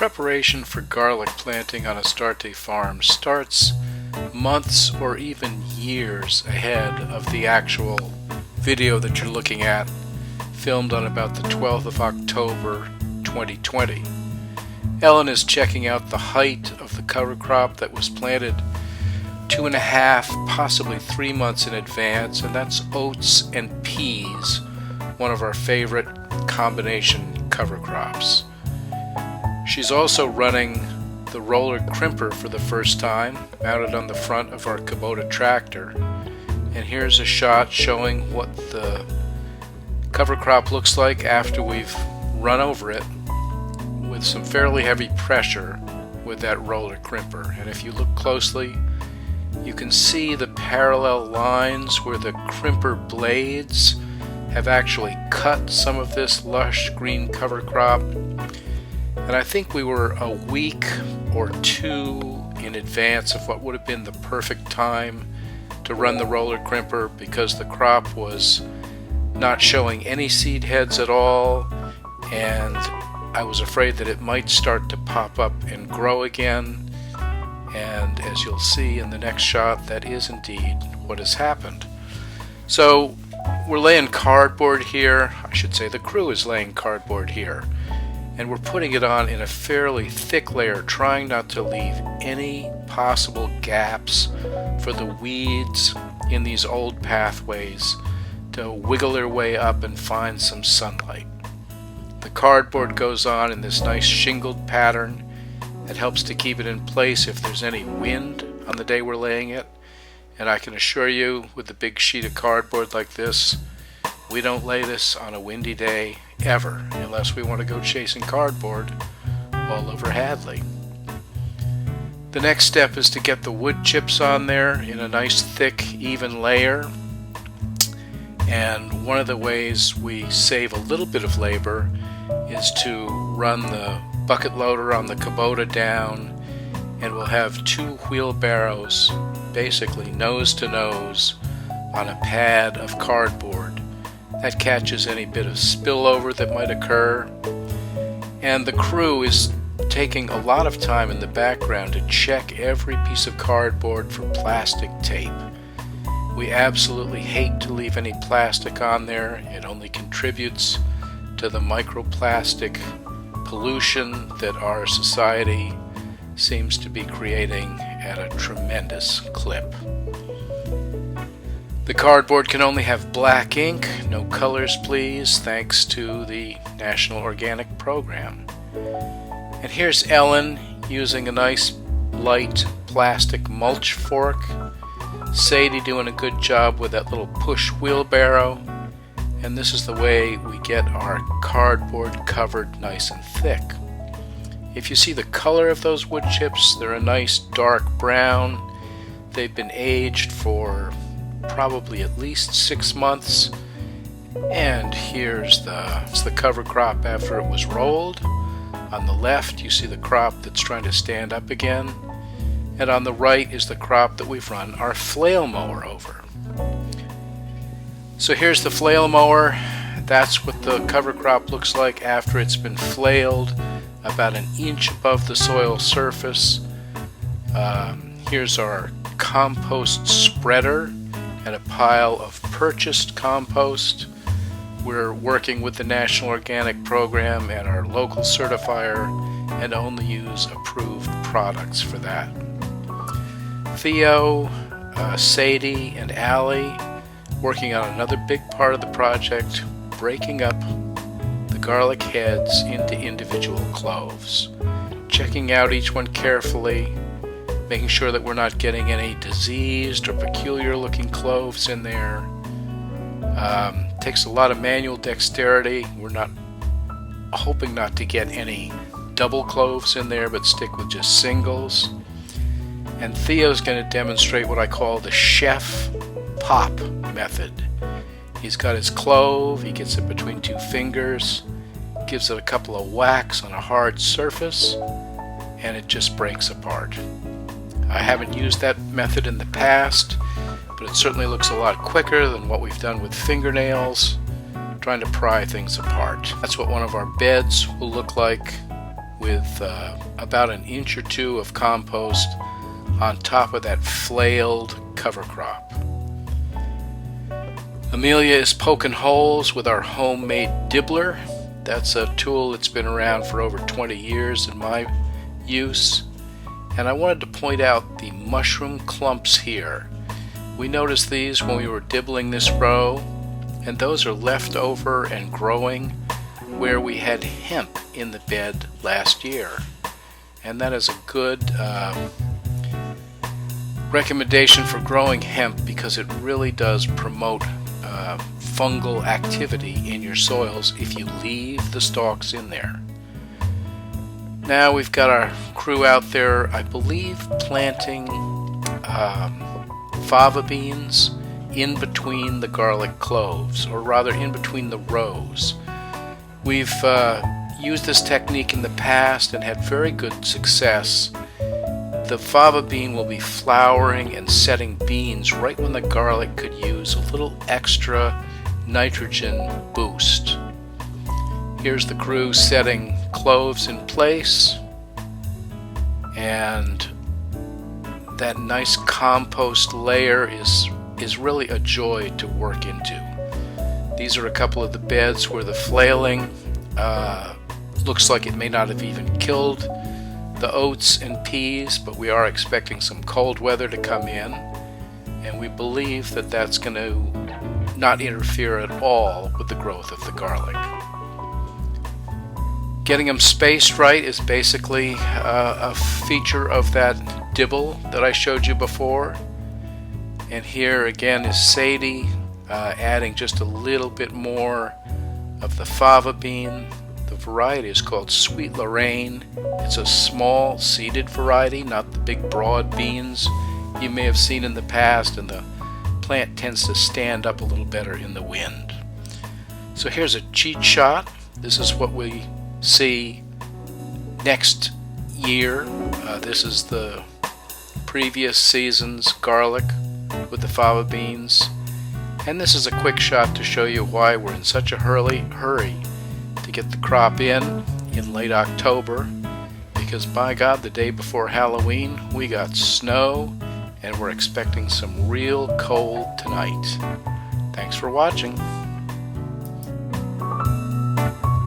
preparation for garlic planting on Astarte Farm starts months or even years ahead of the actual video that you're looking at, filmed on about the 12th of October 2020. Ellen is checking out the height of the cover crop that was planted 2.5, possibly 3 months in advance, and that's oats and peas, one of our favorite combination cover crops. She's also running the roller crimper for the first time, mounted on the front of our Kubota tractor. And here's a shot showing what the cover crop looks like after we've run over it with some fairly heavy pressure with that roller crimper. And if you look closely, you can see the parallel lines where the crimper blades have actually cut some of this lush green cover crop. And I think we were a week or two in advance of what would have been the perfect time to run the roller crimper, because the crop was not showing any seed heads at all, and I was afraid that it might start to pop up and grow again. And as you'll see in the next shot, that is indeed what has happened. So we're laying cardboard here. I should say the crew is laying cardboard here. And we're putting it on in a fairly thick layer, trying not to leave any possible gaps for the weeds in these old pathways to wiggle their way up and find some sunlight. The cardboard goes on in this nice shingled pattern that helps to keep it in place if there's any wind on the day we're laying it. And I can assure you, with a big sheet of cardboard like this, we don't lay this on a windy day ever, unless we want to go chasing cardboard all over Hadley. The next step is to get the wood chips on there in a nice thick even layer. And one of the ways we save a little bit of labor is to run the bucket loader on the Kubota down, and we'll have 2 wheelbarrows basically nose to nose on a pad of cardboard. That catches any bit of spillover that might occur. And the crew is taking a lot of time in the background to check every piece of cardboard for plastic tape. We absolutely hate to leave any plastic on there. It only contributes to the microplastic pollution that our society seems to be creating at a tremendous clip. The cardboard can only have black ink, no colors please, thanks to the National Organic Program. And here's Ellen using a nice light plastic mulch fork. Sadie doing a good job with that little push wheelbarrow. And this is the way we get our cardboard covered nice and thick. If you see the color of those wood chips, they're a nice dark brown. They've been aged for probably at least 6 months. And here's the cover crop after it was rolled. On the left you see the crop that's trying to stand up again, and on the right is the crop that we've run our flail mower over. So here's the flail mower. That's what the cover crop looks like after it's been flailed about 1 inch above the soil surface. Here's our compost spreader and a pile of purchased compost. We're working with the National Organic Program and our local certifier, and only use approved products for that. Theo, Sadie, and Allie working on another big part of the project, breaking up the garlic heads into individual cloves, checking out each one carefully, making sure that we're not getting any diseased or peculiar looking cloves in there. Takes a lot of manual dexterity. We're not hoping not to get any double cloves in there, but stick with just singles. And Theo's going to demonstrate what I call the chef pop method. He's got his clove, he gets it between 2 fingers, gives it a couple of whacks on a hard surface, and it just breaks apart. I haven't used that method in the past, but it certainly looks a lot quicker than what we've done with fingernails, trying to pry things apart. That's what one of our beds will look like with about an inch or two of compost on top of that flailed cover crop. Amelia is poking holes with our homemade dibbler. That's a tool that's been around for over 20 years in my use. And I wanted to point out the mushroom clumps here. We noticed these when we were dibbling this row, and those are left over and growing where we had hemp in the bed last year. And that is a good recommendation for growing hemp, because it really does promote fungal activity in your soils if you leave the stalks in there. Now we've got our crew out there, I believe, planting fava beans in between the garlic cloves, or rather in between the rows. We've used this technique in the past and had very good success. The fava bean will be flowering and setting beans right when the garlic could use a little extra nitrogen boost. Here's the crew setting cloves in place, and that nice compost layer is really a joy to work into. These are a couple of the beds where the flailing looks like it may not have even killed the oats and peas, but we are expecting some cold weather to come in, and we believe that that's going to not interfere at all with the growth of the garlic. Getting them spaced right is basically a feature of that dibble that I showed you before. And here again is Sadie adding just a little bit more of the fava bean. The variety is called Sweet Lorraine. It's a small seeded variety, not the big broad beans you may have seen in the past, and the plant tends to stand up a little better in the wind. So here's a cheat shot. This is what we see next year. This is the previous season's garlic with the fava beans, and this is a quick shot to show you why we're in such a hurry to get the crop in late October, because by God, the day before Halloween we got snow and we're expecting some real cold tonight. Thanks for watching.